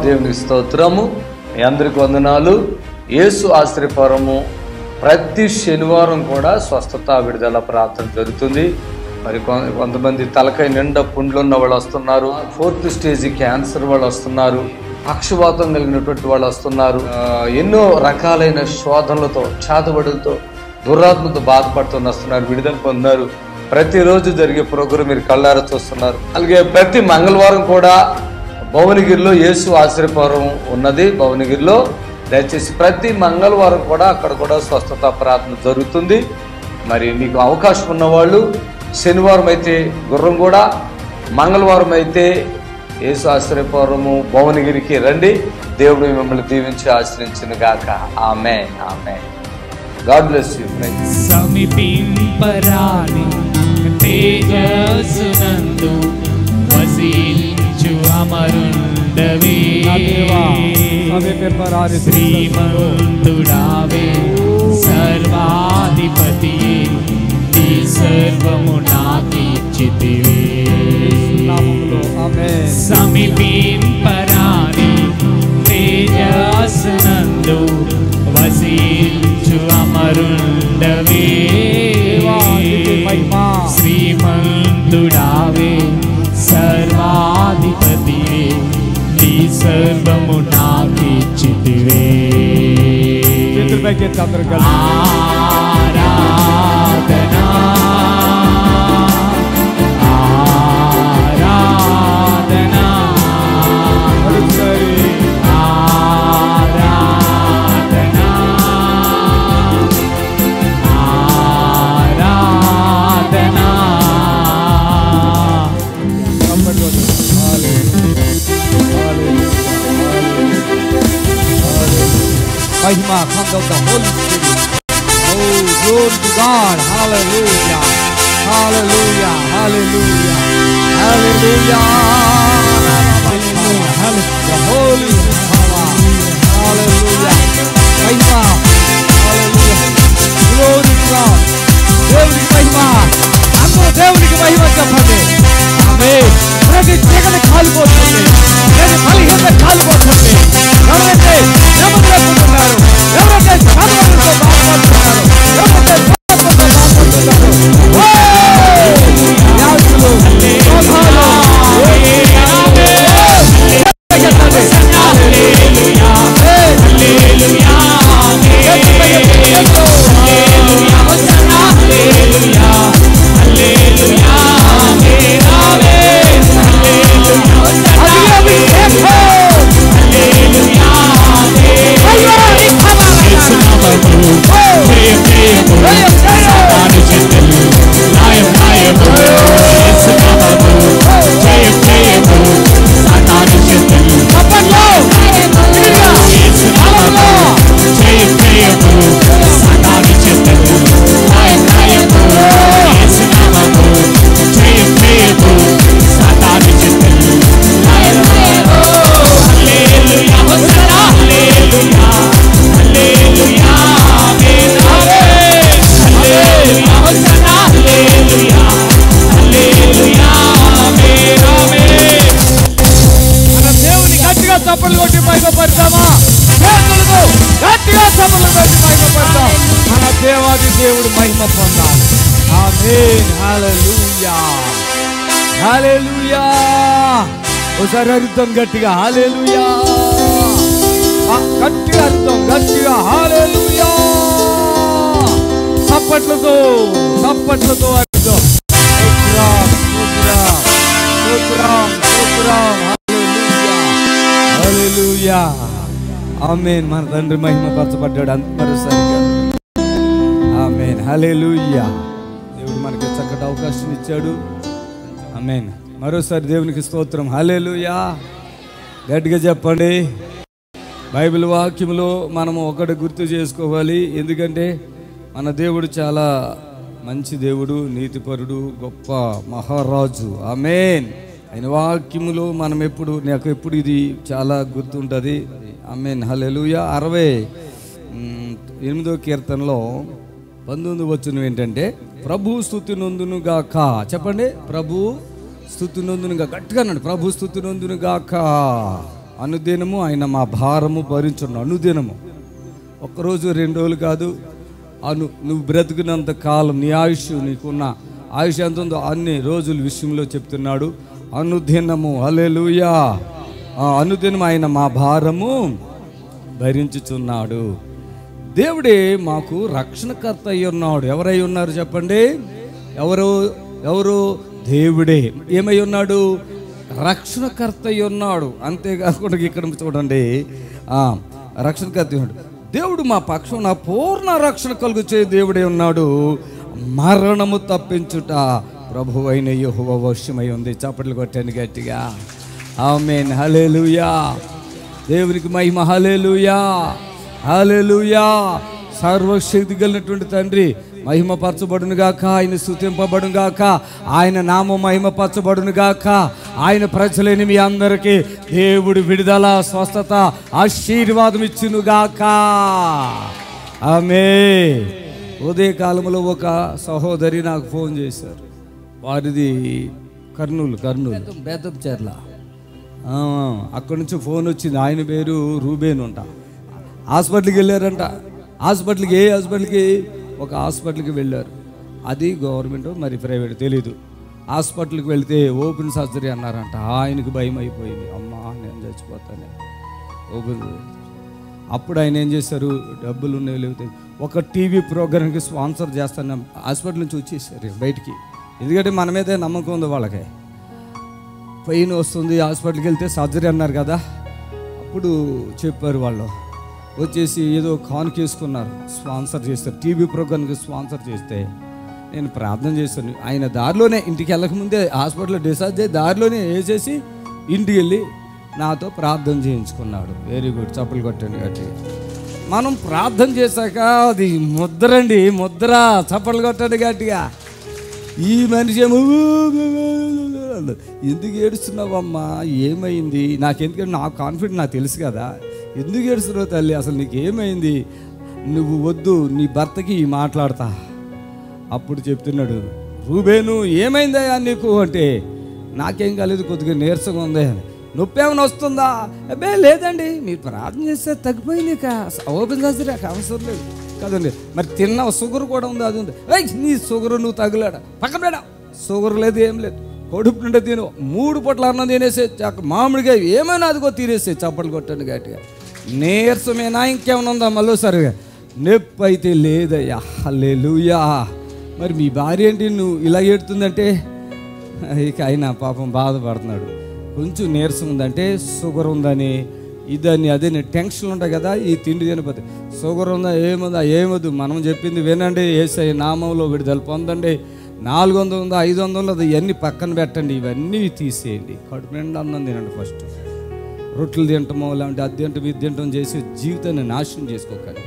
దేవునికి స్తోత్రము. మీ అందరికి వందనాలు. యేసు ఆశ్రయపురము ప్రతి శనివారం కూడా స్వస్థత విడుదల ప్రార్థన జరుగుతుంది. మరి కొంతమంది తలకాయ నిండా పుండ్లు ఉన్న వాళ్ళు వస్తున్నారు, 4th స్టేజ్ క్యాన్సర్ వాళ్ళు వస్తున్నారు, పక్షవాతం కలిగినటువంటి వాళ్ళు వస్తున్నారు, ఎన్నో రకాలైన శోధనలతో చేతబడులతో దురాత్మతో బాధపడుతూ వస్తున్నారు, విడుదల పొందారు. ప్రతిరోజు జరిగే ప్రోగ్రాం మీరు కళ్ళారా చూస్తున్నారు. అలాగే ప్రతి మంగళవారం కూడా భువనగిరిలో యేసు ఆశ్రయపురం ఉన్నది. భువనగిరిలో దయచేసి ప్రతి మంగళవారం కూడా అక్కడ కూడా స్వస్థత ప్రార్థన జరుగుతుంది. మరి మీకు అవకాశం ఉన్నవాళ్ళు శనివారం అయితే గుర్రంగూడ, మంగళవారం అయితే యేసు ఆశ్రయపురము భువనగిరికి రండి. దేవుడు మిమ్మల్ని దీవించి ఆశ్రయించును గాక. Amen, amen. God bless you friends. సమీపింపరాని తేజస్సునందు వసించు అమరుండవే శ్రీమంతుడావే సర్వాధిపతియే నీ సర్వము నాకిచ్చితివే. సమీపింపరాని తేజస్సునందు వసించు అమరుండవే శ్రీమంతుడావే సర్వాధిపతియే నీ సర్వము నాకిచ్చితివే. ఆరాధనా ఆరాధనా ఆరాధనా ఆరాధనా. Mahima comes of the Holy Spirit. Oh, glory to God. Hallelujah. Hallelujah. Hallelujah. Hallelujah. Hallelujah. The Holy Power. Hallelujah. Mahima. Hallelujah. Glory to God. దేవునికి మహిమ. అందరూ దేవునికి మహిమ చెప్పండి. ఆమేన్. ప్రతి చీకటి కాలిపోతుంది, ప్రతి బలహీనత కాలిపోతుంది. ఎవరైతే నెమ్మదిలేకుంటున్నారు, ఎవరైతే సాధనలతో బాధపడుతున్నారు, ఎవరైతే పాపంతో బాధపడుతున్నారు, యాజకులు, శోభాలు, దేవుడు మహిమ పొందాలి. ఆమేన్. హల్లెలూయా. హల్లెలూయా. ఒకసారి అర్థం గట్టిగా హల్లెలూయా. గట్టిగా అర్థం గట్టిగా హల్లెలూయా. చప్పట్లతో చప్పట్లతో అర్థం. హల్లెలూయా. ఆమేన్. మన తండ్రి మహిమ పరచబడ్డాడు. మరోసారిగా ఆమేన్. హల్లెలూయా. దేవుడు మనకి చక్కటి అవకాశం ఇచ్చాడు. ఆమేన్. మరోసారి దేవునికి స్తోత్రం. హల్లెలూయా. గట్టిగా చెప్పండి. బైబిల్ వాక్యంలో మనము ఒకటి గుర్తు చేసుకోవాలి. ఎందుకంటే మన దేవుడు చాలా మంచి దేవుడు, నీతిపరుడు, గొప్ప మహారాజు. ఆమేన్. ఆయన వాక్యములో మనం నాకు ఎప్పుడు ఇది చాలా గుర్తుంటుంది. ఆమేన్. హల్లెలూయా. 68వ కీర్తనలో 19వ వచనం ఏంటంటే, ప్రభు స్తుతి నొందును గాక. చెప్పండి. ప్రభు స్తుతి నొందును గాక. గట్టిగా అన్నాడు. ప్రభు స్తుతి నొందును గాక. అనుదినము ఆయన మా భారము భరించును. అనుదినము, ఒక్కరోజు 2 రోజులు కాదు. నువ్వు బ్రతికినంత కాలం నీ ఆయుష్, నీకున్న ఆయుష్ ఎంత ఉందో అన్ని రోజుల విషయంలో చెప్తున్నాడు. అనుదినము, హల్లెలూయా, అనుదినం ఆయన మా భారము భరించుచున్నాడు. దేవుడే మాకు రక్షణకర్త అయి ఉన్నాడు. ఎవరై ఉన్నారు చెప్పండి? ఎవరు? దేవుడే ఏమై ఉన్నాడు? రక్షణకర్త అయి ఉన్నాడు. అంతేకాకుండా ఇక్కడ చూడండి, రక్షణకర్త ఉన్నాడు. దేవుడు మా పక్షం నా పూర్ణ రక్షణ కలుగుచే దేవుడే ఉన్నాడు. మరణము తప్పించుట ప్రభువైన యెహోవా వశమై ఉంది. చప్పట్లు కొట్టండి గట్టిగా. ఆమేన్, హల్లెలూయా. దేవునికి మహిమ, హల్లెలూయా, హల్లెలూయా. సర్వశక్తి కలిగినటువంటి తండ్రి మహిమపరచబడును గాక, ఆయన స్తుతింపబడును గాక, ఆయన నామం మహిమపరచబడును గాక. ఆయన ప్రజలైన మీ అందరికీ దేవుడు విడుదల, స్వస్థత, ఆశీర్వాదం ఇచ్చును గాక. ఆమేన్. ఉదయకాలంలో ఒక సహోదరి నాకు ఫోన్ చేశారు. వారిది కర్నూలు బేతంచెర్ల. అక్కడి నుంచి ఫోన్ వచ్చింది. ఆయన పేరు రూబేన్ అంట. హాస్పిటల్కి వెళ్ళారంట. ఏ హాస్పిటల్కి? ఒక హాస్పిటల్కి వెళ్ళారు. అది గవర్నమెంట్ మరి ప్రైవేట్ తెలీదు. హాస్పిటల్కి వెళ్తే ఓపెన్ సర్జరీ అన్నారంట. ఆయనకు భయం అయిపోయింది. అమ్మా నేను చచ్చిపోతానే, ఓపెన్. అప్పుడు ఆయన ఏం చేశారు? డబ్బులు ఉన్నాయి లేకపోతే ఒక టీవీ ప్రోగ్రామ్కి స్పాన్సర్ చేస్తాను. హాస్పిటల్ నుంచి వచ్చేసారు బయటికి. ఎందుకంటే మన మీదే నమ్మకం ఉంది వాళ్ళకి. పెయిన్ వస్తుంది, హాస్పిటల్కి వెళ్తే సర్జరీ అన్నారు కదా. అప్పుడు చెప్పారు వాళ్ళు, వచ్చేసి ఏదో కానుకేసుకున్నారు, స్పాన్సర్ చేస్తారు. టీవీ ప్రోగ్రామ్కి స్పాన్సర్ చేస్తే నేను ప్రార్థన చేశాను. ఆయన దారిలోనే, ఇంటికి వెళ్ళకముందే హాస్పిటల్లో డిశ్చార్జ్ అయ్యి దారిలోనే వేసేసి ఇంటికి వెళ్ళి నాతో ప్రార్థన చేయించుకున్నాడు. వెరీ గుడ్, చప్పలు కొట్టండి గట్టి. మనం ప్రార్థన చేశాక అది ముద్రండి, ముద్ర. చప్పలు కొట్టండి గట్టిగా. ఈ మనిషి ఏమో ఎందుకు ఏడుస్తున్నావమ్మా, ఏమైంది? నాకెందుకంటే నాకు కాన్ఫిడెంట్, నాకు తెలుసు కదా. ఎందుకు ఏడుస్తున్నావు తల్లి, అసలు నీకు ఏమైంది? నువ్వు వద్దు, నీ భర్తకి మాట్లాడతా. అప్పుడు చెప్తున్నాడు, రూబేను ఏమైందయ్యా నీకు అంటే, నాకేం కాలేదు, కొద్దిగా నీరసంగా ఉంది. నొప్పి ఏమైనా వస్తుందా? అబ్బే లేదండి, మీరు ప్రార్థన చేస్తే తగ్గిపోయింది. ఇక ఓపెన్ సర్జరీ అవసరం లేదు కదండి. మరి తిన్న షుగర్ కూడా ఉంది, అది ఉంది. నీ షుగర్ నువ్వు తగిలాడ పక్కన పెడా. షుగర్ లేదు, ఏం లేదు. కడుపు నిండా తిను, 3 పూట్ల అన్నం తినేసే, మామిడిగా ఏమైనా అదిగో తినేసే. చప్పట్లు కొట్టండి గట్టిగా. నీరసమేనా, ఇంకేమైనా ఉందా? మళ్ళీ సరిగా నొప్పి అయితే లేదయ్యా. హల్లెలూయా. మరి మీ భార్య ఏంటి నువ్వు ఇలా ఏడుతుందంటే, ఇక ఆయన పాపం బాధపడుతున్నాడు. కొంచెం నీరసం ఉందంటే షుగర్ ఉందని, ఇదని అదని టెన్షన్లు ఉంటాయి కదా. ఈ తిండి తినకపోతే షుగర్ ఉందా, ఏమొద్దు, మనం చెప్పింది వినండి. యేసయ్య నామంలో విడుదల పొందండి. 400 ఉందా, 500 ఉందా, ఇవన్నీ పక్కన పెట్టండి. ఇవన్నీ తీసేయండి. కడుపు నిండా అన్నం తినండి. ఫస్ట్ రొట్టెలు తింటామో లేదంటే అది తింటాం ఇది తింటాం చేసి జీవితాన్ని నాశనం చేసుకోకండి.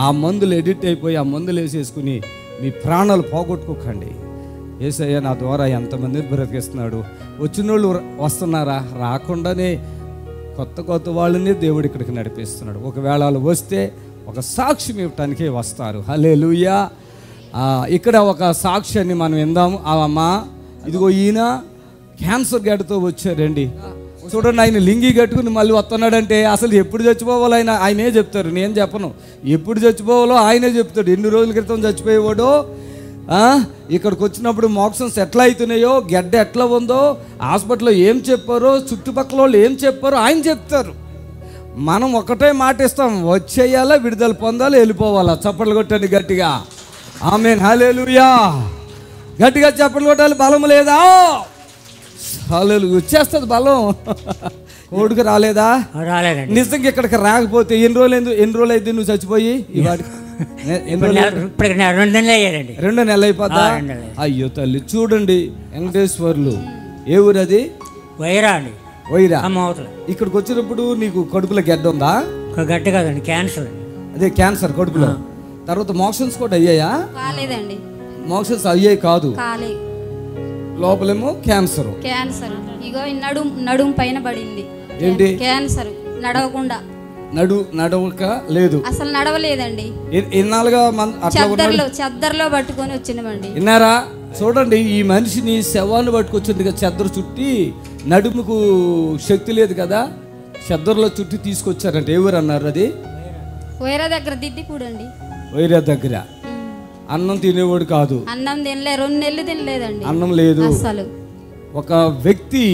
ఆ మందులు ఎడిట్ అయిపోయి ఆ మందులు వేసేసుకుని మీ ప్రాణాలు పోగొట్టుకోకండి. యేసయ్య నా ద్వారా ఎంతమందిని బ్రతికిస్తున్నాడు. వచ్చిన వాళ్ళు వస్తున్నారా? రాకుండానే కొత్త వాళ్ళని దేవుడు ఇక్కడికి నడిపిస్తున్నాడు. ఒకవేళ వాళ్ళు వస్తే ఒక సాక్ష్యం ఇవ్వటానికే వస్తారు. హల్లెలూయా. ఇక్కడ ఒక సాక్ష్యాన్ని మనం విందాము. అమ్మా ఇదిగో ఈయన క్యాన్సర్ గడ్డతో వచ్చారండి. చూడండి, ఆయన లింగి కట్టుకుని మళ్ళీ వస్తున్నాడంటే అసలు ఎప్పుడు చచ్చిపోవాలో ఆయనే చెప్తారు, నేను చెప్పను. ఎప్పుడు చచ్చిపోవాలో ఆయనే చెప్తాడు. ఎన్ని రోజుల క్రితం చచ్చిపోయేవాడో, ఇక్కడికి వచ్చినప్పుడు మోక్షన్స్ ఎట్లా అవుతున్నాయో, గడ్డ ఎట్లా ఉందో, హాస్పిటల్లో ఏం చెప్పారో, చుట్టుపక్కల వాళ్ళు ఏం చెప్పారో ఆయన చెప్తారు. మనం ఒకటే మాట ఇస్తాం, వచ్చేయాలా, విడుదల పొందాలి, వెళ్ళిపోవాలా. చప్పట్లు కొట్టండి గట్టిగా. ఆమేన్, హల్లెలూయా. గట్టిగా చప్పట్లు కొట్టాలి. బలం లేదా? హల్లెలూయా. వచ్చేస్తుంది బలం. కోడికి రాలేదా? రాలేదండి. నిజంగా ఇక్కడికి రాకపోతే ఎన్ని రోజులు అయితే నువ్వు చచ్చిపోయి? ఈ వాడికి 2 నెలలు అయ్యారండి. 2 నెలలు అయిపోతా. అయ్యో తల్లి. చూడండి, వెంకటేశ్వర్లు ఏ ఊరు అది? వైరా. ఇక్కడికి వచ్చినప్పుడు నీకు కడుపులో గడ్డ ఉందా? గడ్డ కాదండి, క్యాన్సర్. అదే క్యాన్సర్ కడుపులో. తర్వాత మోషన్స్ కూడా అయ్యాయా? కాలేదండి. మోషన్స్ అయ్యాయి కాదు, లోపలేమో క్యాన్సర్. ఇగో నడుం పైన పడింది. ఏంటి క్యాన్సర్? నడవకుండా నడవక లేదు, అసలు నడవలేదండి. ఎన్నాళ్ళుగా చెద్దర్లో పట్టుకొని వచ్చినమండి. విన్నారా? చూడండి, ఈ మనిషిని శవాన్ని పట్టుకొచ్చింది కదా, చెద్దరు చుట్టి. నడుముకు శక్తి లేదు కదా, చెద్దరులో చుట్టి తీసుకొచ్చారంట. ఎవరు అన్నారు అది? వేరే దగ్గర దిద్ది కూడండి. వైరా దగ్గర అన్నం తినేవాడు కాదు. అన్నం తినలే, 2 నెలలు తినలేదండి, అన్నం లేదు అసలు. ఒక వ్యక్తి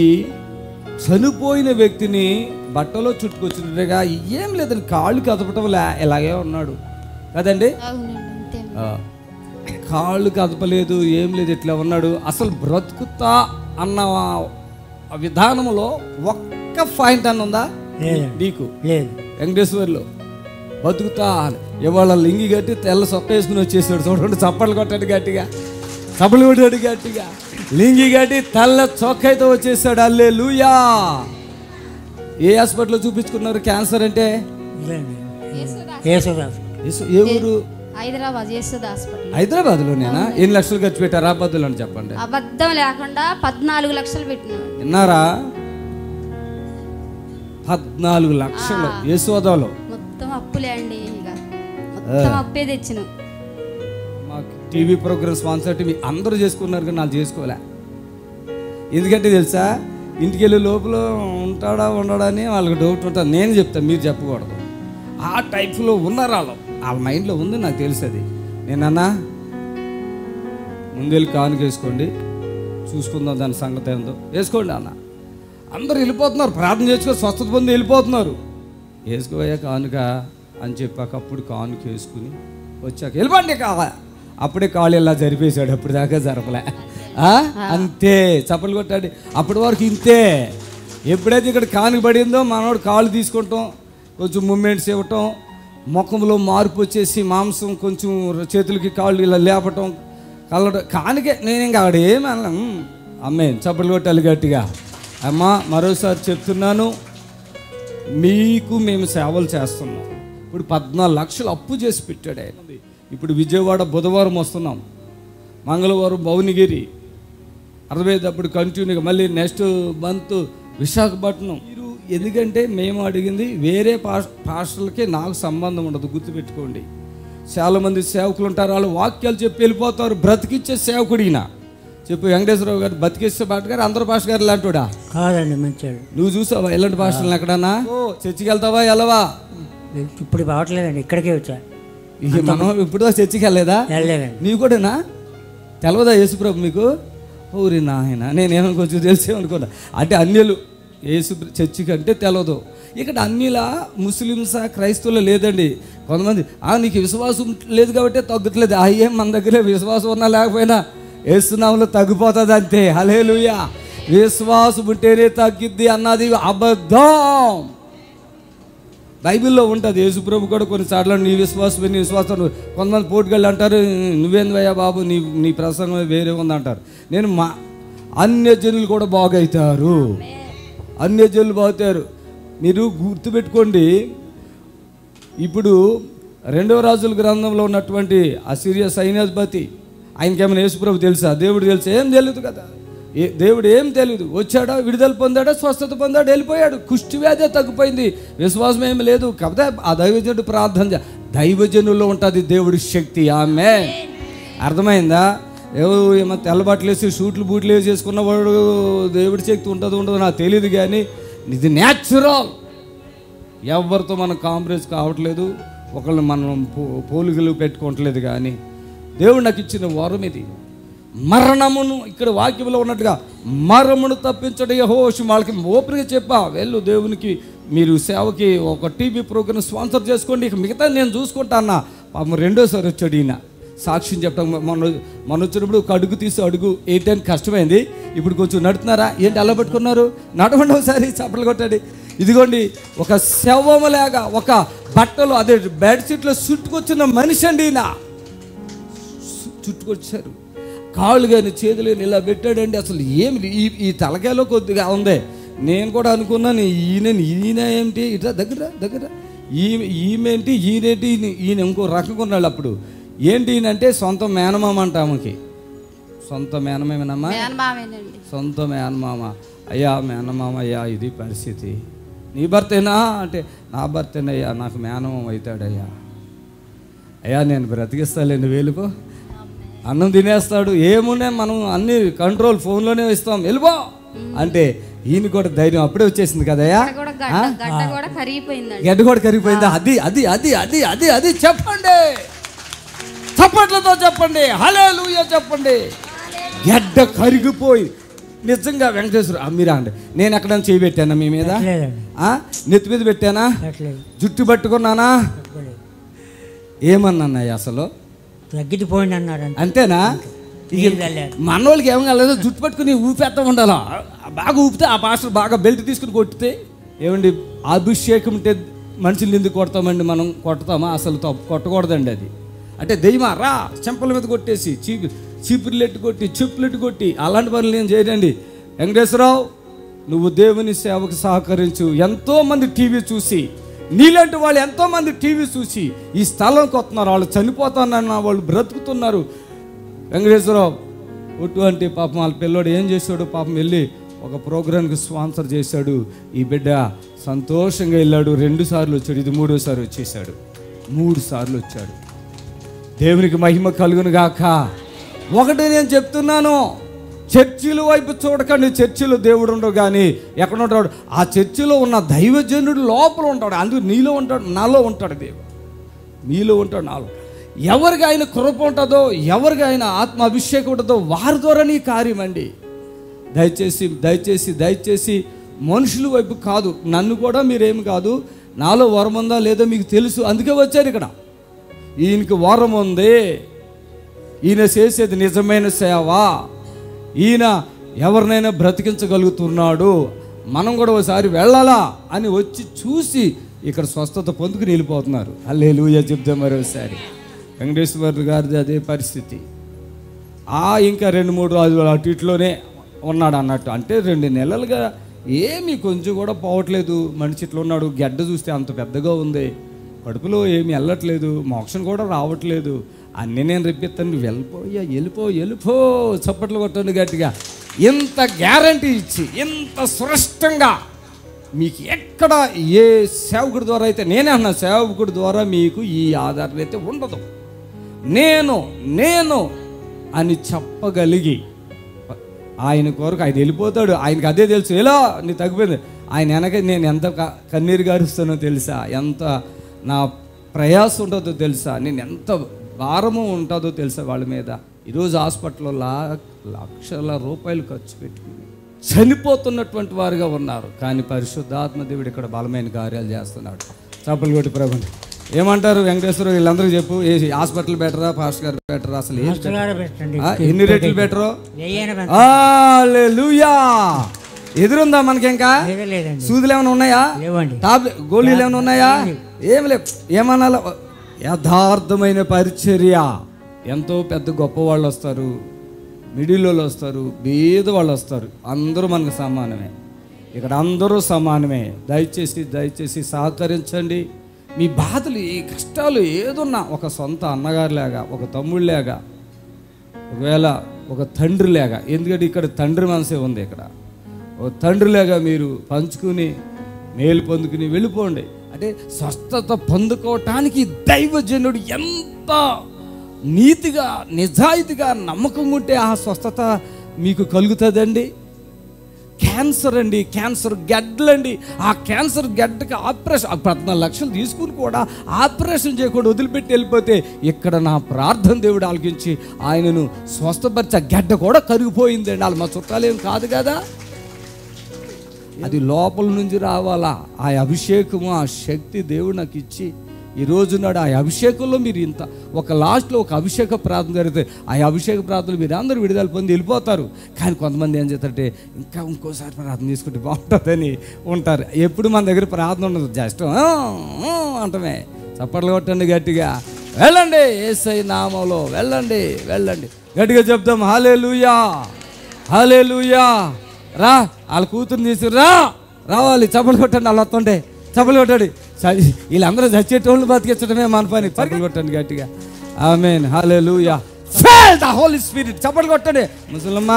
చనిపోయిన వ్యక్తిని బట్టలో చుట్టుకొచ్చినట్టుగా ఏం లేదని కాళ్ళు కదపటం ఇలాగే ఉన్నాడు కదండి. అవునండి, అంతే. కాళ్ళు కదపలేదు, ఏం లేదు, ఇట్లా ఉన్నాడు. అసలు బ్రతుకుతా అన్న విధానంలో ఒక్క పాయింట్ అన్న ఉందా నీకు? లేదు. వెంకటేశ్వర్లో బతుకుతా ఇవాళ లింగి కట్టి తెల్ల సొక్క వేసుకుని వచ్చేసాడు. చూడండి, చప్పట్లు కొట్టాడు గట్టిగా, చప్పలు కొట్టాడు గట్టిగా, లింగి కట్టి తెల్ల చొక్కైతే వచ్చేసాడు. హల్లెలూయా. ఏ హాస్పిటల్లో చూపించుకున్నారు క్యాన్సర్ అంటే? ఏ ఊరు? హైదరాబాద్ యేసుదాస్ హాస్పిటల్. హైదరాబాద్లోనేనా? ఎన్ని లక్షలు ఖర్చు పెట్టారు అబద్ధాలు అని చెప్పండి. అబద్ధం లేకుండా 14 లక్షలు పెట్టినాడు. విన్నారా? 14 లక్షలు యేసోదాలో. మొత్తం అప్పులే అండి, ఇక మొత్తం అప్పే తెచ్చిన. మాకు టీవీ ప్రోగ్రామ్ స్పాన్సర్ టీవీ అందరూ చేసుకున్నారు కానీ నాకు చేసుకోలే. ఎందుకంటే తెలుసా, ఇంటికి వెళ్ళే లోపల ఉంటాడా ఉండడా అని వాళ్ళకి డౌట్ ఉంటుంది. నేను చెప్తాను, మీరు చెప్పకూడదు. ఆ టైప్లో ఉన్నారు వాళ్ళ మైండ్లో ఉంది, నాకు తెలుసు అది. నేనన్నా ముందెళ్ళి కానుక వేసుకోండి, చూసుకుందాం దాని సంగతి ఏందో. వేసుకోండి అన్న. అందరు వెళ్ళిపోతున్నారు, ప్రార్థన చేసుకొని స్వస్థత పొంది వెళ్ళిపోతున్నారు. వేసుకోయా కానుక అని చెప్పాక అప్పుడు కానుక వేసుకుని వచ్చాక వెళ్ళిపోండి కావా. అప్పుడే కాళ్ళు ఇలా జరిపేశాడు, అప్పుడు దాకా జరపలే. అంతే, చప్పలు కొట్టాడు. అప్పటి వరకు ఇంతే. ఎప్పుడైతే ఇక్కడ కానుక పడిందో మనోడు కాళ్ళు తీసుకుంటాం, కొంచెం మూమెంట్స్ ఇవ్వటం, ముఖంలో మార్పు వచ్చేసి మాంసం కొంచెం చేతులకి కాళ్ళు ఇలా లేపటం, కళ్ళడం కానికే. నేను ఇంకా అక్కడ ఏమి అన్నాను, అమ్మే చప్పలు కొట్టాలి గట్టిగా. అమ్మా మరోసారి చెప్తున్నాను, మీకు మేము సేవలు చేస్తున్నాం. ఇప్పుడు 14 లక్షలు అప్పు చేసి పెట్టాడు ఆయన. ఇప్పుడు విజయవాడ బుధవారం వస్తున్నాం, మంగళవారం భువనగిరి, అర్థమయ్యేటప్పుడు కంటిన్యూగా మళ్ళీ నెక్స్ట్ మంత్ విశాఖపట్నం. మీరు ఎందుకంటే మేము అడిగింది వేరే పాస్టర్లకి నాకు సంబంధం ఉండదు, గుర్తుపెట్టుకోండి. చాలామంది సేవకులు ఉంటారు, వాళ్ళు వాక్యాలు చెప్పి వెళ్ళిపోతారు. బ్రతికిచ్చే సేవకుడినా చెప్పు. వెంకటేశ్వరరావు గారు బతికిస్తే పాస్టర్ గారు, అందరూ పాస్టర్ గారు ఇలాంటివాడా? కాదండి, మంచాడు. నువ్వు చూసావా ఇలాంటి పాస్టర్లు ఎక్కడన్నా? చర్చికి వెళ్తావా? వెళ్ళవా? ఇప్పుడు రావట్లేదండి, ఇక్కడికే వచ్చా. మనం ఇప్పుడు చర్చికి వెళ్ళలేదా? వెళ్ళలేదండి. నీవు కూడానా? తెలవదా యేసుప్రభు మీకు? ఊరి నాయన, నేనేమో కొంచెం తెలిసేమనుకున్నా. అంటే అన్యులు యేసు చర్చికి అంటే తెలవదు. ఇక్కడ అన్యుల ముస్లిమ్సా క్రైస్తవులు లేదండి. కొంతమంది నీకు విశ్వాసం లేదు కాబట్టి తగ్గుతలేదు. అయ్యేం మన దగ్గర విశ్వాసం ఉన్నా లేకపోయినా యేసునామములో తగ్గిపోతుంది అంతే. హల్లెలూయా. విశ్వాసం ఉంటేనే తగ్గిద్ది అన్నది అబద్ధం. బైబిల్లో ఉంటుంది. యేసుప్రభు కూడా కొన్నిసార్లు నీ విశ్వాసం నీ విశ్వాసం. కొంతమంది పోటుగాళ్ళు అంటారు, నువ్వేందయ్యా బాబు, నీ ప్రసంగం వేరే ఉందంటారు. నేను అన్యజనులు కూడా బాగవుతారు, అన్యజనులు బాగుతారు. మీరు గుర్తుపెట్టుకోండి, ఇప్పుడు 2వ రాజుల గ్రంథంలో ఉన్నటువంటి అసిరియా సైన్యాధిపతి, ఆయనకేమైనా యేసుప్రభు తెలుసా? దేవుడు తెలుసా? ఏం తెలియదు కదా. దేవుడు ఏం తెలియదు. వచ్చాడా, విడుదల పొందాడా, స్వస్థత పొందాడు, వెళ్ళిపోయాడు. కుష్టి వ్యాధి తగ్గిపోయింది. విశ్వాసం ఏమి లేదు. కాకపోతే ఆ దైవజనుడు ప్రార్థన, దైవజనుల్లో ఉంటుంది దేవుడి శక్తి. ఆమేన్. అర్థమైందా? ఏమో తెల్లబట్టలు వేసి షూట్లు బూట్లు వేసి చేసుకున్నవాడు దేవుడి శక్తి ఉండదో నాకు తెలియదు, కానీ ఇది న్యాచురల్. ఎవరితో మనం కాంప్రమైజ్ కావట్లేదు, ఒకళ్ళు మనం పోలికలు పెట్టుకోవట్లేదు. కానీ దేవుడు నాకు ఇచ్చిన వరం ఇది. మరణమును, ఇక్కడ వాక్యంలో ఉన్నట్టుగా మరణమును తప్పించడం యెహోవా. వాళ్ళకి ఓపెన్గా చెప్పా, వెళ్ళు దేవునికి, మీరు సేవకి ఒక టీవీ ప్రోగ్రామ్ స్పాన్సర్ చేసుకోండి, ఇక మిగతా నేను చూసుకుంటా అన్న. పాపం 2వ వచ్చాడు ఈయన సాక్ష్యం చెప్పడం. మొన్న వచ్చినప్పుడు ఒక అడుగు తీసి అడుగు వేయటానికి కష్టమైంది. ఇప్పుడు కొంచెం నడుతున్నారా? ఏంటి అలా పెట్టుకున్నారు? నడవండి ఒకసారి, చప్పట్లు కొట్టాడు. ఇదిగోండి, ఒక శవములాగా ఒక బట్టలు, అదే బెడ్షీట్లో చుట్టుకొచ్చిన మనిషి అండి ఈయన. చుట్టుకొచ్చారు, కాళ్ళు కానీ చేతులు కానీ ఇలా పెట్టాడండి. అసలు ఏమి ఈ తలకాయలో కొద్దిగా ఉంది. నేను కూడా అనుకున్నాను, ఈయన ఏమిటి ఇట్లా దగ్గర ఈమెంటి, ఈయనేంటి, ఈయన ఇంకో రకంగా ఉన్నాడు. అప్పుడు ఏంటి ఈయనంటే సొంత మేనమామ అంట. ఆమెకి సొంత మేనమేమేనమ్మా? సొంత మేనమామ. అయ్యా మేనమామ, అయ్యా ఇది పరిస్థితి. నీ భర్తేనా అంటే, నా భర్తేనయ్యా, నాకు మేనమామ అవుతాడయ్యా. అయ్యా నేను బ్రతికిస్తాలేండి, వెళ్ళిపో. అన్నం తినేస్తాడు, ఏమున్నా మనం అన్ని కంట్రోల్ ఫోన్లోనే ఇస్తాం, వెళ్ళిపో అంటే ఈయన కూడా ధైర్యం అప్పుడే వచ్చేసింది కదయ్యా. గడ్డ కూడా కరిగిపోయిందండి. గడ్డ కూడా కరిగిపోయిందా? అది అది అది అది అది అది చెప్పండి, చప్పట్లతో చెప్పండి, హల్లెలూయా చెప్పండి. గడ్డ కరిగిపోయి నిజంగా వెంకటేశ్వర మీరు అండి, నేను ఎక్కడైనా చేయి పెట్టానా మీ మీద? నెత్తి మీద పెట్టానా? జుట్టు పట్టుకున్నానా? ఏమన్నా అసలు తగ్గిపోయింది అన్నారు అంతేనా? మనోళ్ళకి ఏం కాలేదు, జుట్టు పట్టుకుని ఊపేస్తా ఉండాలా, బాగా ఊపితే ఆ పాస్టర్ బాగా బెల్ట్ తీసుకుని కొట్టితే ఏమండి అభిషేకం అంటే మనుషులు ఎందుకు కొడతామండి? మనం కొడతామా? అసలు కొట్టకూడదండి. అది అంటే దెయ్యమా రా చెంపల మీద కొట్టేసి చీపుర్లెట్టు కొట్టి చెప్పులెట్టు కొట్టి అలాంటి పనులు నేను చేయనండి. వెంకటేశ్వరరావు నువ్వు దేవుని సేవకు సహకరించు. ఎంతోమంది టీవీ చూసి, నీలాంటి వాళ్ళు ఎంతోమంది టీవీ చూసి ఈ స్థలంకి వస్తున్నారు, వాళ్ళు చనిపోతానన్న వాళ్ళు బ్రతుకుతున్నారు. వెంకటేశ్వరరావు అటువంటి పాపం వాళ్ళ పిల్లోడు ఏం చేశాడు? పాపం వెళ్ళి ఒక ప్రోగ్రాంకి స్పాన్సర్ చేశాడు. ఈ బిడ్డ సంతోషంగా వెళ్ళాడు. 2 సార్లు వచ్చాడు, ఇది 3వ సారి వచ్చేసాడు. 3 సార్లు వచ్చాడు. దేవునికి మహిమ కలుగును గాక. ఒకటి నేను చెప్తున్నాను, చర్చిల వైపు చూడకండి. చర్చిలో దేవుడు ఉండవు, కానీ ఎక్కడ ఉంటాడు? ఆ చర్చిలో ఉన్న దైవజనుడు లోపల ఉంటాడు. అందుకు నీలో ఉంటాడు, నాలో ఉంటాడు. దేవుడు నీలో ఉంటాడు, నాలో. ఎవరికి ఆయన కృప ఉంటుందో, ఎవరికి ఆయన ఆత్మ అభిషేకం ఉంటుందో వారి ద్వారా నీ కార్యం అండి. దయచేసి దయచేసి దయచేసి మనుషుల వైపు కాదు. నన్ను కూడా మీరేమి కాదు, నాలో వరం ఉందా లేదో మీకు తెలుసు, అందుకే వచ్చారు ఇక్కడ. ఈయనకి వరం ఉంది, ఈయన చేసేది నిజమైన సేవ, ఈయన ఎవరినైనా బ్రతికించగలుగుతున్నాడు, మనం కూడా ఒకసారి వెళ్ళాలా అని వచ్చి చూసి ఇక్కడ స్వస్థత పొందుకుని వెళ్ళిపోతున్నారు. హల్లెలూయా చెప్తాం మరోసారి. వెంకటేశ్వర గారిది అదే పరిస్థితి. ఇంకా 2-3 రోజులు అటు ఇట్లోనే ఉన్నాడు అన్నట్టు. అంటే 2 నెలలుగా ఏమీ కొంచెం కూడా పోవట్లేదు. మనిషి ఇట్లా ఉన్నాడు. గడ్డ చూస్తే అంత పెద్దగా ఉంది, కడుపులో ఏమి వెళ్ళట్లేదు, మోక్షం కూడా రావట్లేదు. అన్నీ నేను రెప్పిస్తాను, వెళ్ళిపో చప్పట్లు కొట్టండి గట్టిగా. ఇంత గ్యారంటీ ఇచ్చి ఇంత స్పష్టంగా మీకు ఎక్కడ ఏ సేవకుడి ద్వారా అయితే, నేనే అన్నా సేవకుడి ద్వారా మీకు ఈ ఆధారం అయితే ఉండదు. నేను అని చెప్పగలిగి ఆయన కొరకు ఆయన వెళ్ళిపోతాడు. ఆయనకి అదే తెలుసు, ఎలా నీ తగ్గిపోయింది. ఆయన వెనక నేను ఎంత కన్నీరు గారుస్తానో తెలుసా, ఎంత నా ప్రయాసం ఉంటుందో తెలుసా, నేను ఎంత భారము ఉంటుందో తెలుసా వాళ్ళ మీద. ఈరోజు హాస్పిటల్లో లక్షల రూపాయలు ఖర్చు పెట్టుకుని చనిపోతున్నటువంటి వారుగా ఉన్నారు. కానీ పరిశుద్ధాత్మ దేవుడు ఇక్కడ బలమైన కార్యాలు చేస్తున్నాడు. చప్పలు కొట్టి ప్రభుని ఏమంటారు? వెంకటేశ్వర వీళ్ళందరూ చెప్పు, ఏ హాస్పిటల్ బెటరా, పాస్టర్ గారు బెటరా, అసలు ఎన్ని రేట్లు బెటరో? హల్లెలూయా. ఎదురుందా మనకి? ఇంకా సూదులు ఏమైనా ఉన్నాయా? గోళీలు ఏమైనా ఉన్నాయా? ఏమి లేవు. ఏమన్నా యథార్థమైన పరిచర్య. ఎంతో పెద్ద గొప్ప వాళ్ళు వస్తారు, మిడిల్ వాళ్ళు వస్తారు, బీద వాళ్ళు వస్తారు, అందరూ మనకు సమానమే. ఇక్కడ అందరూ సమానమే. దయచేసి సహకరించండి. మీ బాధలు, ఈ కష్టాలు ఏదున్నా ఒక సొంత అన్నగారిలాగా, ఒక తమ్ముళ్ళలాగా, ఒకవేళ ఒక తండ్రిలాగా, ఎందుకంటే ఇక్కడ తండ్రి మనసే ఉంది. ఇక్కడ ఒక తండ్రిలాగా మీరు పంచుకుని మేలు పొందుకుని వెళ్ళిపోండి. అంటే స్వస్థత పొందుకోవటానికి దైవజనుడు ఎంత నీతిగా నిజాయితీగా నమ్మకంగా ఉంటే ఆ స్వస్థత మీకు కలుగుతుందండి. క్యాన్సర్ అండి, క్యాన్సర్ గడ్డలండి. ఆ క్యాన్సర్ గడ్డకి ఆపరేషన్ 14 లక్షలు తీసుకుని కూడా ఆపరేషన్ చేయకుండా వదిలిపెట్టి వెళ్ళిపోతే ఇక్కడ నా ప్రార్థన దేవుడు ఆలకించి ఆయనను స్వస్థపరిచే గడ్డ కూడా కరిగిపోయిందండి. వాళ్ళు మా చుట్టాలేం కాదు కదా, అది లోపల నుంచి రావాలా. ఆ అభిషేకము, ఆ శక్తి దేవుడు నాకు ఇచ్చి ఈ రోజు నాడు ఆ అభిషేకంలో మీరు ఇంత ఒక లాస్ట్లో ఒక అభిషేక ప్రార్థన జరిగితే ఆ అభిషేక ప్రార్థనలు మీరు అందరూ విడుదల పొంది వెళ్ళిపోతారు. కానీ కొంతమంది ఏం చేస్తారంటే ఇంకా ఇంకోసారి ప్రార్థన చేసుకుంటే బాగుంటుందని ఉంటారు. ఎప్పుడు మన దగ్గర ప్రార్థన ఉండదు, జస్ట్ అంటమే. చప్పట్లు కొట్టండి గట్టిగా, వెళ్ళండి యేసయ్య నామములో, వెళ్ళండి గట్టిగా చెప్తాం హల్లెలూయా హల్లెలూయా. రా వాళ్ళ కూతురుని తీసి రావాలి. చప్పట్లు కొట్టండి, వాళ్ళు వస్తుంటే చప్పట్లు కొట్టండి. వీళ్ళందరూ చచ్చేటోళ్ళు బతికించడమే మన పని. చప్పట్లు కొట్టండి గట్టిగా. Amen hallelujah. Feel the Holy Spirit. చప్పట్లు కొట్టండి ముసలమ్మ,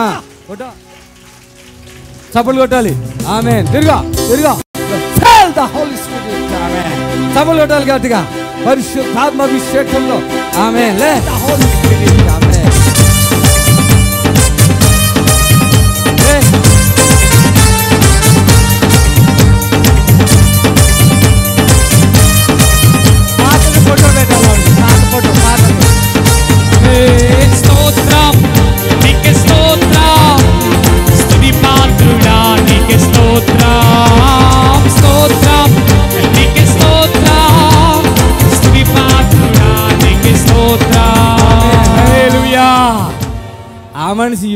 చప్పట్లు కొట్టాలి. ఆమేన్. తిరుగా feel the Holy Spirit. Amen. చప్పట్లు కొట్టాలి గట్టిగా పరిశుద్ధాత్మ అభిషేకంలో. ఆమేన్. లే ద హోలీ స్పిరిట్. ఆమేన్.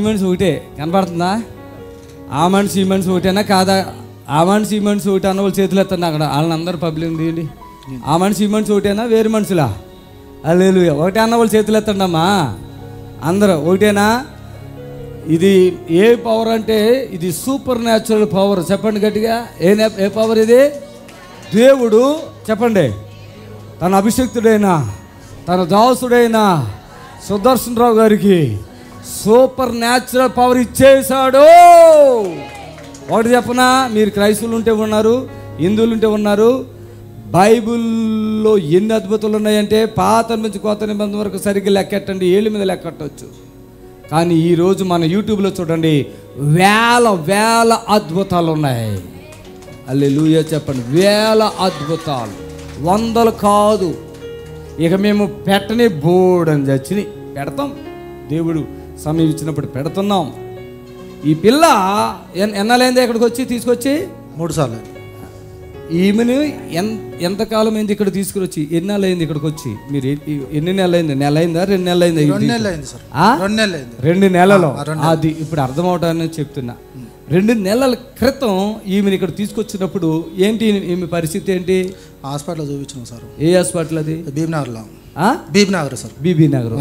మనిషి ఒకటే కనపడుతుందా? ఆ మనిషి ఈ మనిషి ఒకటేనా కాదా? ఆ మనిషి ఈ మనిషి ఒకటి అన్న వాళ్ళు చేతులు ఎత్తండి అక్కడ, వాళ్ళని అందరూ పబ్లిక్ తీయండి. ఆ మనిషి ఈ మనిషి ఒకటేనా వేరే మనుషులా? హల్లెలూయా. ఒకటే అన్న వాళ్ళు చేతులు ఎత్తండి అమ్మా, అందరూ ఒకటేనా? ఇది ఏ పవర్ అంటే ఇది సూపర్ న్యాచురల్ పవర్. చెప్పండి గట్టిగా, ఏ పవర్ ఇది? దేవుడు చెప్పండి తన అభిషక్తుడైన తన దాసుడైన సుదర్శన్ రావు గారికి సూపర్ న్యాచురల్ పవర్ ఇచ్చేసాడు. ఒకటి చెప్పనా, మీరు క్రైస్తవులు ఉంటే ఉన్నారు, హిందువులు ఉంటే ఉన్నారు, బైబిల్లో ఎన్ని అద్భుతాలు ఉన్నాయంటే పాత నుంచి కొత్త నిబంధన వరకు సరిగ్గా లెక్కెట్టండి, ఏళ్ళ మీద లెక్కట్టవచ్చు. కానీ ఈరోజు మన యూట్యూబ్లో చూడండి, వేల వేల అద్భుతాలు ఉన్నాయి. హల్లెలూయా చెప్పండి, వేల అద్భుతాలు, వందలు కాదు. ఇక మేము పెట్టని బోర్డని చచ్చిని పెడతాం, దేవుడు సమయం ఇచ్చినప్పుడు పెడుతున్నాం. ఈ పిల్ల ఎన్నాళ్ళైంది ఇక్కడికి వచ్చి తీసుకొచ్చి? 3 సార్లు. ఈమెను ఎంతకాలం అయింది ఇక్కడ తీసుకురొచ్చి? ఎన్ని నెలలు అయింది ఇక్కడికి వచ్చి? మీరు ఎన్ని నెలలు అయింది? నెల అయిందా 2 నెలలు అయిందా? 2 నెలలు అయింది సార్. 2 నెలలు అయింది. 2 నెలలు. అది ఇప్పుడు అర్థమవటాన్ని చెప్తున్నా. 2 నెలల క్రితం ఈమెను ఇక్కడ తీసుకొచ్చినప్పుడు ఏంటి ఈమె పరిస్థితి ఏంటి? హాస్పిటల్ చూపించాం సార్. ఏ హాస్పిటల్ అది? బీబీనగర్లో. బీబీనగర్ సార్. బీబీనగర్.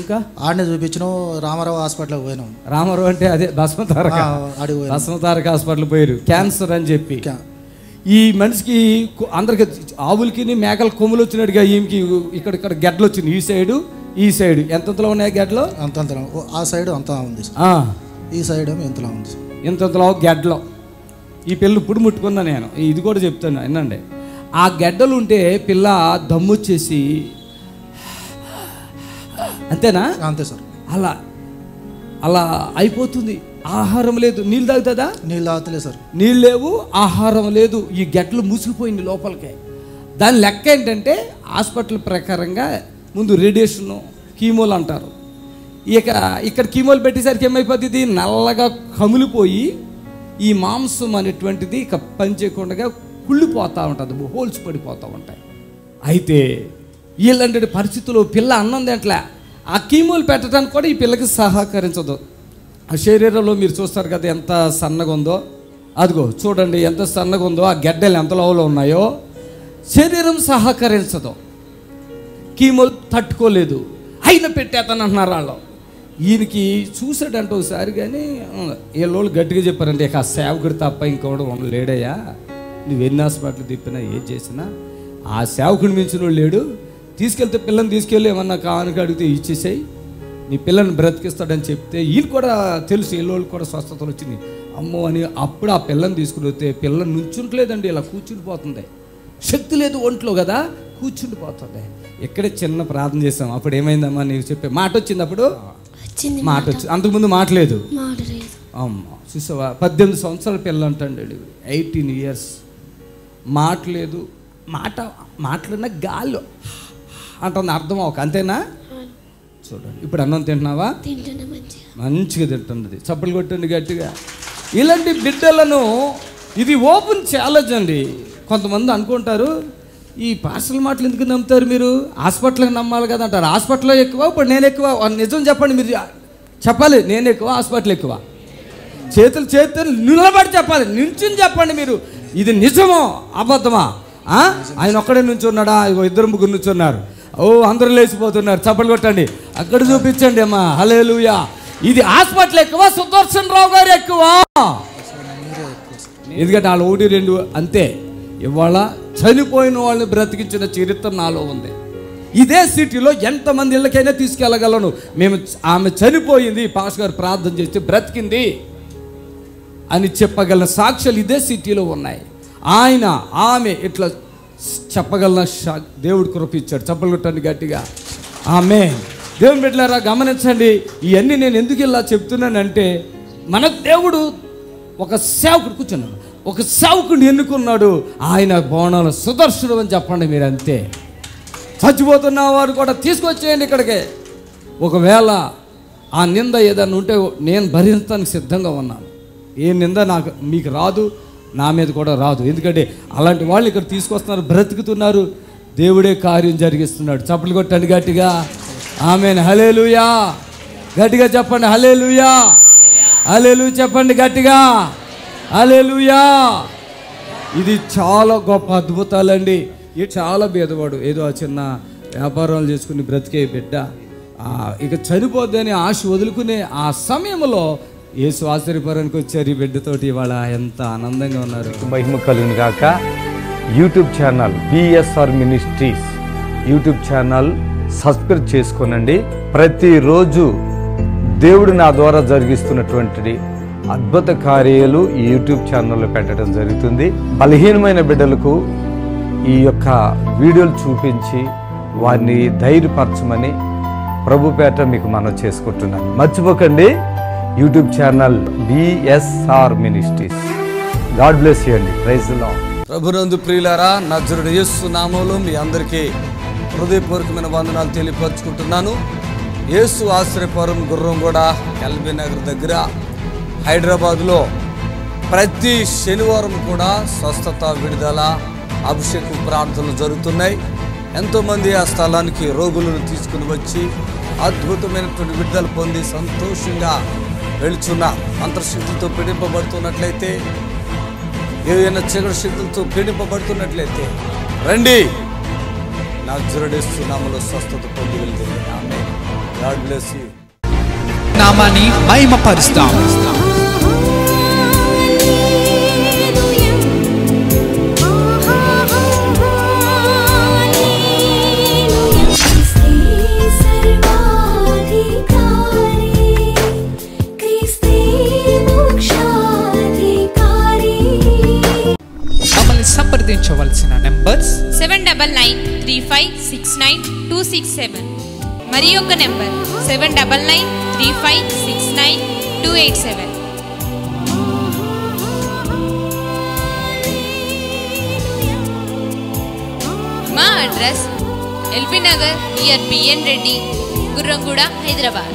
ఇంకా ఆడనే చూపించినాం. రామారావు హాస్పిటల్కి పోయినాం. రామారావు అంటే అదే భస్మతారక హాస్పిటల్ పోయారు, క్యాన్సర్ అని చెప్పి. ఈ మనిషికి అందరికి ఆవులకి మేకల కొమ్ములు వచ్చినట్టుగా ఈమెకి ఇక్కడ గెడ్డలు వచ్చింది. ఈ సైడ్ ఎంతలో ఉన్నాయి గెడ్డలు? అంతంతలో. ఆ సైడ్ అంతా ఉంది, ఈ సైడ్ ఎంతలా ఉంది, ఇంతలో గెడ్డలో. ఈ పిల్ల ఇప్పుడు ముట్టుకున్నా నేను, ఇది కూడా చెప్తాను వినండి. ఆ గెడ్డలు ఉంటే పిల్ల దమ్ము వచ్చేసి అంతేనా? అంతే సార్. అలా అయిపోతుంది. ఆహారం లేదు, నీళ్ళు తాగుతుందా? నీళ్ళు తాగుతలేదు సార్. నీళ్ళు లేవు, ఆహారం లేదు. ఈ గెడ్డలు మూసుకుపోయింది లోపలికి. దాని లెక్క ఏంటంటే హాస్పిటల్ ప్రకారంగా ముందు రేడియేషను, కీమోలు అంటారు. ఇక్కడ కీమోలు పెట్టేసరికి ఏమైపోతుంది? నల్లగా కమిలిపోయి ఈ మాంసం అనేటువంటిది ఇక పనిచేయకుండా కుళ్ళిపోతూ ఉంటుంది, హోల్స్ పడిపోతూ ఉంటాయి. అయితే వీళ్ళంటే పరిస్థితుల్లో పిల్ల అన్నం తింటలే. ఆ కీమోలు పెట్టడానికి కూడా ఈ పిల్లకి సహకరించదు. ఆ శరీరంలో మీరు చూస్తారు కదా ఎంత సన్నగా ఉందో, అదిగో చూడండి ఎంత సన్నగా ఉందో, ఆ గెడ్డలు ఎంత లోపల ఉన్నాయో. శరీరం సహకరించదు, కీమోలు తట్టుకోలేదు, అయినా పెట్టేస్తాను అంటున్నారు వాళ్ళు. ఈయనకి చూసాడంటే ఒకసారి, కానీ వీళ్ళు గట్టిగా చెప్పారంటే ఇక ఆ సేవకుడు తప్ప ఇంకోటి లేడయ్యా, నువ్వు ఎన్ని హాస్పిటల్ తిప్పినా ఏం చేసినా ఆ సేవకుడిని మించిన వాడు లేడు. తీసుకెళ్తే పిల్లని తీసుకెళ్ళి ఏమన్నా కానుక అడిగితే ఇచ్చేసాయి, నీ పిల్లని బ్రతికిస్తాడని చెప్తే ఈయన కూడా తెలుసు, వీళ్ళోళ్ళు కూడా స్వస్థతలు వచ్చింది అమ్మో అని. అప్పుడు ఆ పిల్లని తీసుకుని వస్తే పిల్ల నుంచుంటలేదండి, ఇలా కూర్చుండిపోతుంది. శక్తి లేదు ఒంట్లో కదా, కూర్చుండిపోతుంది. ఇక్కడే చిన్న ప్రార్థన చేసాం. అప్పుడు ఏమైందమ్మా నీకు చెప్పే మాట వచ్చింది? అప్పుడు మాట వచ్చింది, అంతకుముందు మాట్లేదు. అమ్మ చూసావా, 18 సంవత్సరాల పిల్ల అంటాడు, 18 years. మాట్లేదు, మాట్లాడిన గాల్లో అంటుంది, అర్థం అవ్వక. అంతేనా? చూడండి ఇప్పుడు అన్నం తింటున్నావా? మంచిగా తింటున్నది. చప్పలు కొట్టండి గట్టిగా. ఇలాంటి బిడ్డలను ఇది ఓపెన్ ఛాలెంజ్ అండి. కొంతమంది అనుకుంటారు ఈ పాస్టర్ల మాటలు ఎందుకు నమ్ముతారు మీరు, హాస్పిటల్కి నమ్మాలి కదా అంటారు. హాస్పిటల్లో ఎక్కువ, ఇప్పుడు నేను ఎక్కువ? నిజం చెప్పండి, మీరు చెప్పాలి. నేను ఎక్కువ, హాస్పిటల్ ఎక్కువ? చేతులు నిలబడి చెప్పాలి, నించుని చెప్పండి మీరు. ఇది నిజమో అబద్ధమా? ఆయన ఒక్కడే నుంచి ఉన్నాడా? 2-3 నుంచి ఉన్నారు. ఓ అందరూ లేచిపోతున్నారు, చప్పలు కొట్టండి. అక్కడ చూపించండి అమ్మా. హల్లెలూయా. ఇది హాస్పిటల్ ఎక్కువ, సుదర్శన్ రావు గారు ఎక్కువ? ఎందుకంటే వాళ్ళు 1-2 అంతే. ఇవాళ చనిపోయిన వాళ్ళని బ్రతికించిన చరిత్ర నాలో ఉంది. ఇదే సిటీలో ఎంతమంది ఇళ్ళకైనా తీసుకెళ్ళగలను. ఆమె చనిపోయింది, పాస్టర్ గారు ప్రార్థన చేస్తే బ్రతికింది అని చెప్పగల సాక్ష్యాలు ఇదే సిటీలో ఉన్నాయి. ఆమె ఇట్లా చెప్పగల దేవుడు కృపించాడు. చప్పలు కొట్టండి గట్టిగా. ఆమేన్. దేవుని బిడ్డలారా గమనించండి, ఇవన్నీ నేను ఎందుకు ఇలా చెప్తున్నానంటే, మన దేవుడు ఒక సేవకుడు కూర్చున్నాడు, ఒక సేవకుడిని ఎన్నుకున్నాడు. ఆయన బోనాలు సుదర్శనం అని చెప్పండి మీరు. అంతే. చచ్చిపోతున్న వారు కూడా తీసుకొచ్చేయండి ఇక్కడికి. ఒకవేళ ఆ నింద ఏదన్నా ఉంటే నేను భరించడానికి సిద్ధంగా ఉన్నాను. ఏ నింద మీకు రాదు, నా మీద కూడా రాదు. ఎందుకంటే అలాంటి వాళ్ళు ఇక్కడ తీసుకొస్తున్నారు, బ్రతుకుతున్నారు, దేవుడే కార్యం జరిగిస్తున్నాడు. చప్పట్లు కొట్టండి గట్టిగా. ఆమేన్. హల్లెలూయా. గట్టిగా చెప్పండి హల్లెలూయా. హల్లెలూయా చెప్పండి గట్టిగా, హల్లెలూయా. ఇది చాలా గొప్ప అద్భుతాలండి. ఇది చాలా భేదవాడు, ఏదో ఆ చిన్న వ్యాపారాలు చేసుకుని బ్రతికే బిడ్డ ఇక చనిపోద్దని ఆశ వదులుకునే ఆ సమయంలో యేసు ఆశ్చర్యపురానికి వచ్చారు ఈ బిడ్డతోటి. ఇవాళ ఎంత ఆనందంగా ఉన్నారు. మహిమ కలుగును గాక. YouTube channel BSR ministries YouTube channel subscribe చేసుకోనండి. ప్రతిరోజు దేవుడు నా ద్వారా జరిగిస్తున్నటువంటి అద్భుత కార్యాలు ఈ యూట్యూబ్ ఛానల్లో పెట్టడం జరుగుతుంది. బలహీనమైన బిడ్డలకు ఈ యొక్క వీడియోలు చూపించి వారిని ధైర్యపరచమని ప్రభుపేట మీకు మనం చేసుకుంటున్నాను. మర్చిపోకండి YouTube channel BSR ministries. God bless you అండి. Praise the Lord. ప్రభునందు ప్రియులారా, నజరుడు యేసు నామములో మీ అందరికీ హృదయపూర్వకమైన వందనాలు తెలియపరుచుకుంటున్నాను. యేసు ఆశ్రయపురం గుర్రంగూడ ఎల్బీ నగర్ దగ్గర హైదరాబాద్లో ప్రతి శనివారం కూడా స్వస్థత, విడుదల, అభిషేకం ప్రార్థనలు జరుగుతున్నాయి. ఎంతోమంది ఆ స్థలానికి రోగులను తీసుకుని వచ్చి అద్భుతమైనటువంటి విడుదల పొంది సంతోషంగా వెళుచున్న అంతర్శక్తులతో పీడింపబడుతున్నట్లయితే, ఏదైనా చీకటి శక్తులతో పీడింపబడుతున్నట్లయితే రండి, నజరేయుడు యేసు నామములో స్వస్థత పొంది వెళ్తుంది. ఆమేన్. God bless you. నామాన్ని మహిమపరుస్తాం. సంప్రదించవలసిన నెంబర్స్ 7993569267 మరి యొక్క నెంబర్ 7993569287. మా అడ్రస్ ఎల్బీ నగర్ నియర్ బిఎన్ రెడ్డి, గుర్రంగూడ, హైదరాబాద్.